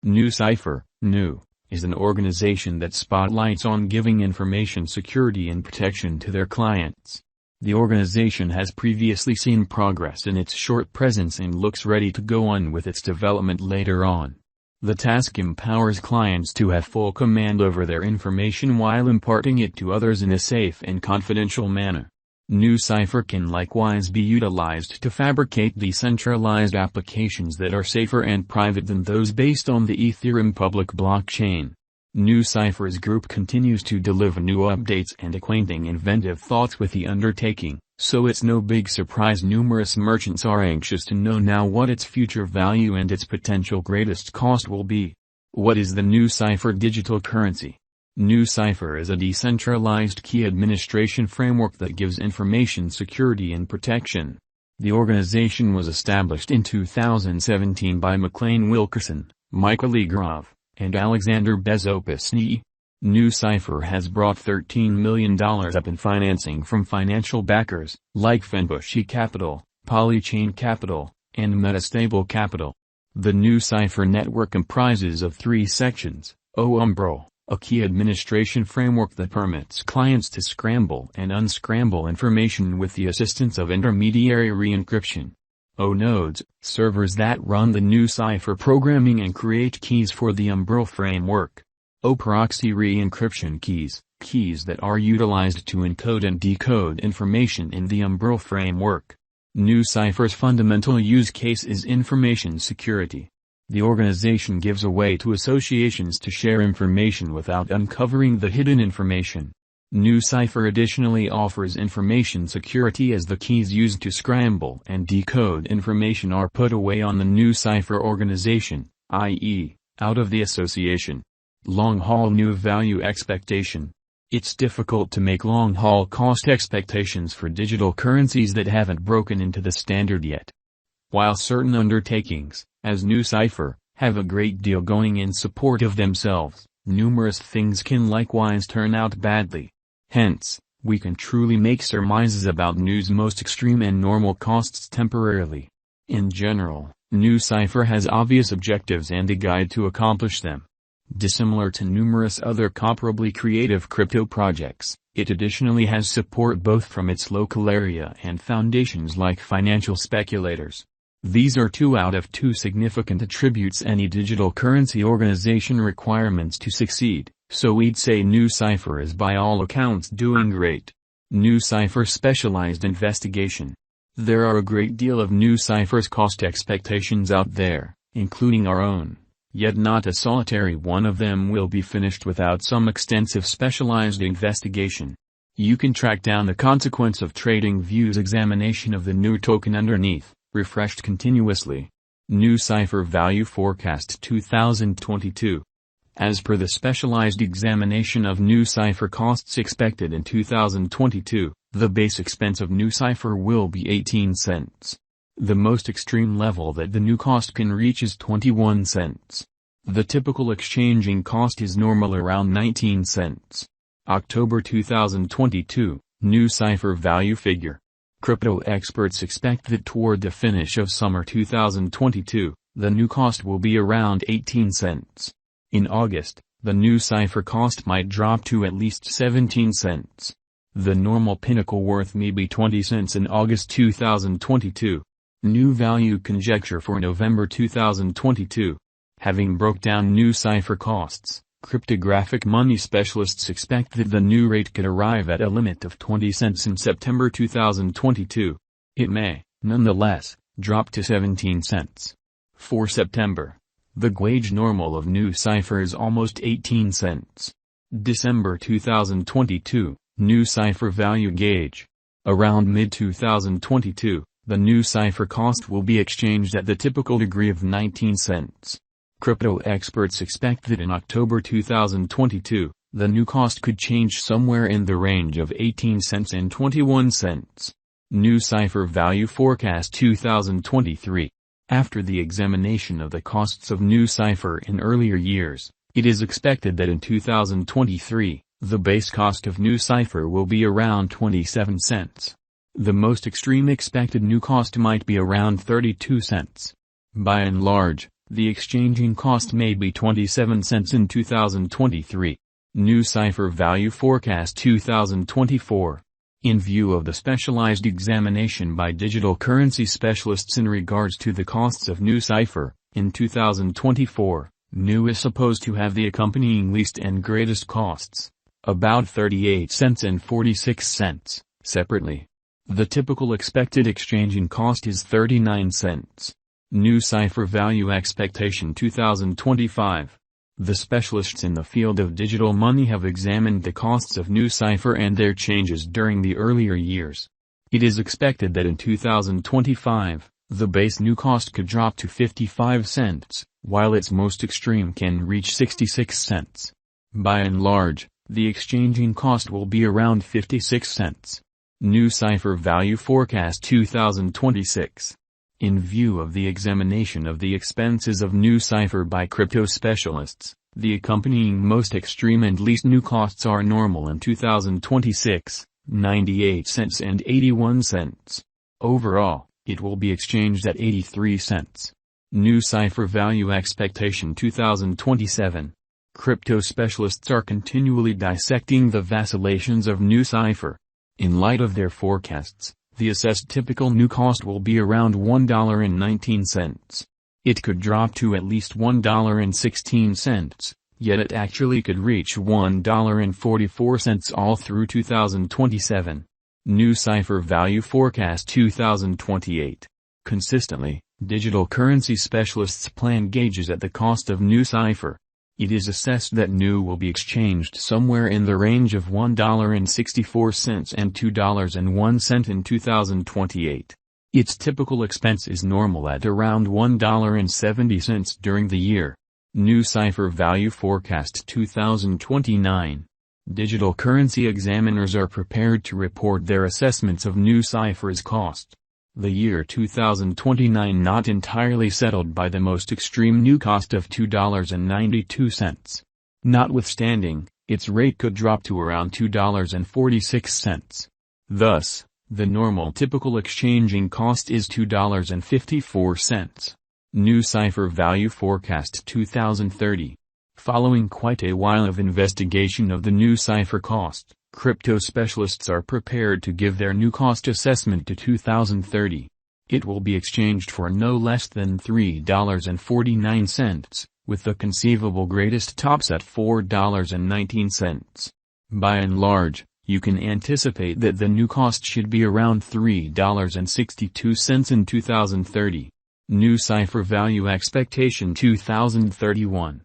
Nucypher, Nu, is an organization that spotlights on giving information security and protection to their clients. The organization has previously seen progress in its short presence and looks ready to go on with its development later on. The task empowers clients to have full command over their information while imparting it to others in a safe and confidential manner. Nucypher can likewise be utilized to fabricate decentralized applications that are safer and private than those based on the Ethereum public blockchain. Nucypher's group continues to deliver new updates and acquainting inventive thoughts with the undertaking, so it's no big surprise numerous merchants are anxious to know now what its future value and its potential greatest cost will be. What is the Nucypher digital currency? Nucypher is a decentralized key administration framework that gives information security and protection. The organization was established in 2017 by McLean Wilkerson, Michael Grove, and Alexander Bussnies. Nucypher has brought $13 million up in financing from financial backers, like Fenbush Capital, Polychain Capital, and Metastable Capital. The Nucypher network comprises of three sections: Umbrel, a key administration framework that permits clients to scramble and unscramble information with the assistance of intermediary re-encryption. Nodes, servers that run the Nucypher programming and create keys for the Umbrel framework. Proxy re-encryption keys, keys that are utilized to encode and decode information in the Umbrel framework. Nucypher's fundamental use case is information security. The organization gives a way to associations to share information without uncovering the hidden information. Nucypher additionally offers information security as the keys used to scramble and decode information are put away on the Nucypher organization, i.e., out of the association. Longhaul new value expectation. It's difficult to make long-haul cost expectations for digital currencies that haven't broken into the standard yet. While certain undertakings, as Nucypher, have a great deal going in support of themselves, numerous things can likewise turn out badly. Hence, we can truly make surmises about Nu's most extreme and normal costs temporarily. In general, Nucypher has obvious objectives and a guide to accomplish them. Dissimilar to numerous other comparably creative crypto projects, it additionally has support both from its local area and foundations like financial speculators. These are two out of two significant attributes any digital currency organization requirements to succeed, so we'd say Nucypher is by all accounts doing great. Nucypher specialized investigation. There are a great deal of Nucypher's cost expectations out there, including our own. Yet not a solitary one of them will be finished without some extensive specialized investigation. You can track down the consequence of TradingView's examination of the Nu token underneath, refreshed continuously. Nucypher Value Forecast 2022. As per the specialized examination of Nucypher costs expected in 2022, the base expense of Nucypher will be 18 cents. The most extreme level that the Nu cost can reach is 21 cents. The typical exchanging cost is normal around 19 cents. October 2022, Nucypher value figure. Crypto experts expect that toward the finish of summer 2022, the Nu cost will be around 18 cents. In August, the Nucypher cost might drop to at least 17 cents. The normal pinnacle worth may be 20 cents in August 2022. Nu value conjecture for November 2022. Having broke down Nucypher costs, cryptographic money specialists expect that the Nu rate could arrive at a limit of 20 cents in September 2022. It may, nonetheless, drop to 17 cents. For September, the gauge normal of Nucypher is almost 18 cents. December 2022, Nucypher value gauge. Around mid-2022. The Nucypher cost will be exchanged at the typical degree of 19 cents. Crypto experts expect that in October 2022, the Nu cost could change somewhere in the range of 18 cents and 21 cents. Nucypher Value Forecast 2023. After the examination of the costs of Nucypher in earlier years, it is expected that in 2023, the base cost of Nucypher will be around 27 cents. The most extreme expected Nu cost might be around 32 cents. By and large, The exchanging cost may be 27 cents in 2023. Nucypher Value Forecast 2024. In view of the specialized examination by digital currency specialists in regards to the costs of Nucypher, in 2024, Nu is supposed to have the accompanying least and greatest costs, about 38 cents and 46 cents, separately. The typical expected exchanging cost is 39 cents. Nucypher Value Expectation 2025. The specialists in the field of digital money have examined the costs of Nucypher and their changes during the earlier years. It is expected that in 2025, the base Nu cost could drop to 55 cents, while its most extreme can reach 66 cents. By and large, the exchanging cost will be around 56 cents. Nucypher Value Forecast 2026. In view of the examination of the expenses of Nucypher by crypto specialists, the accompanying most extreme and least Nu costs are normal in 2026, 98 cents and 81 cents. Overall, it will be exchanged at 83 cents. Nucypher Value Expectation 2027. Crypto specialists are continually dissecting the vacillations of Nucypher. In light of their forecasts, the assessed typical Nu cost will be around $1.19. It could drop to at least $1.16, yet it actually could reach $1.44 all through 2027. Nucypher Value Forecast 2028. Consistently, digital currency specialists plan gauges at the cost of Nucypher. It is assessed that Nu will be exchanged somewhere in the range of $1.64 and $2.01 in 2028. Its typical expense is normal at around $1.70 during the year. Nucypher Value Forecast 2029. Digital currency examiners are prepared to report their assessments of Nucypher's cost. The year 2029 not entirely settled by the most extreme Nu cost of $2.92. Notwithstanding, its rate could drop to around $2.46. Thus, the normal typical exchanging cost is $2.54. Nucypher Value Forecast 2030. Following quite a while of investigation of the Nucypher cost, crypto specialists are prepared to give their Nu cost assessment to 2030. It will be exchanged for no less than $3.49, with the conceivable greatest tops at $4.19. By and large, you can anticipate that the Nu cost should be around $3.62 in 2030. Nucypher Value Expectation 2031.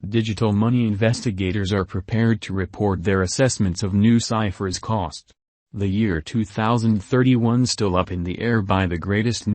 Digital money investigators are prepared to report their assessments of Nucypher's cost. The year 2031 still up in the air by the greatest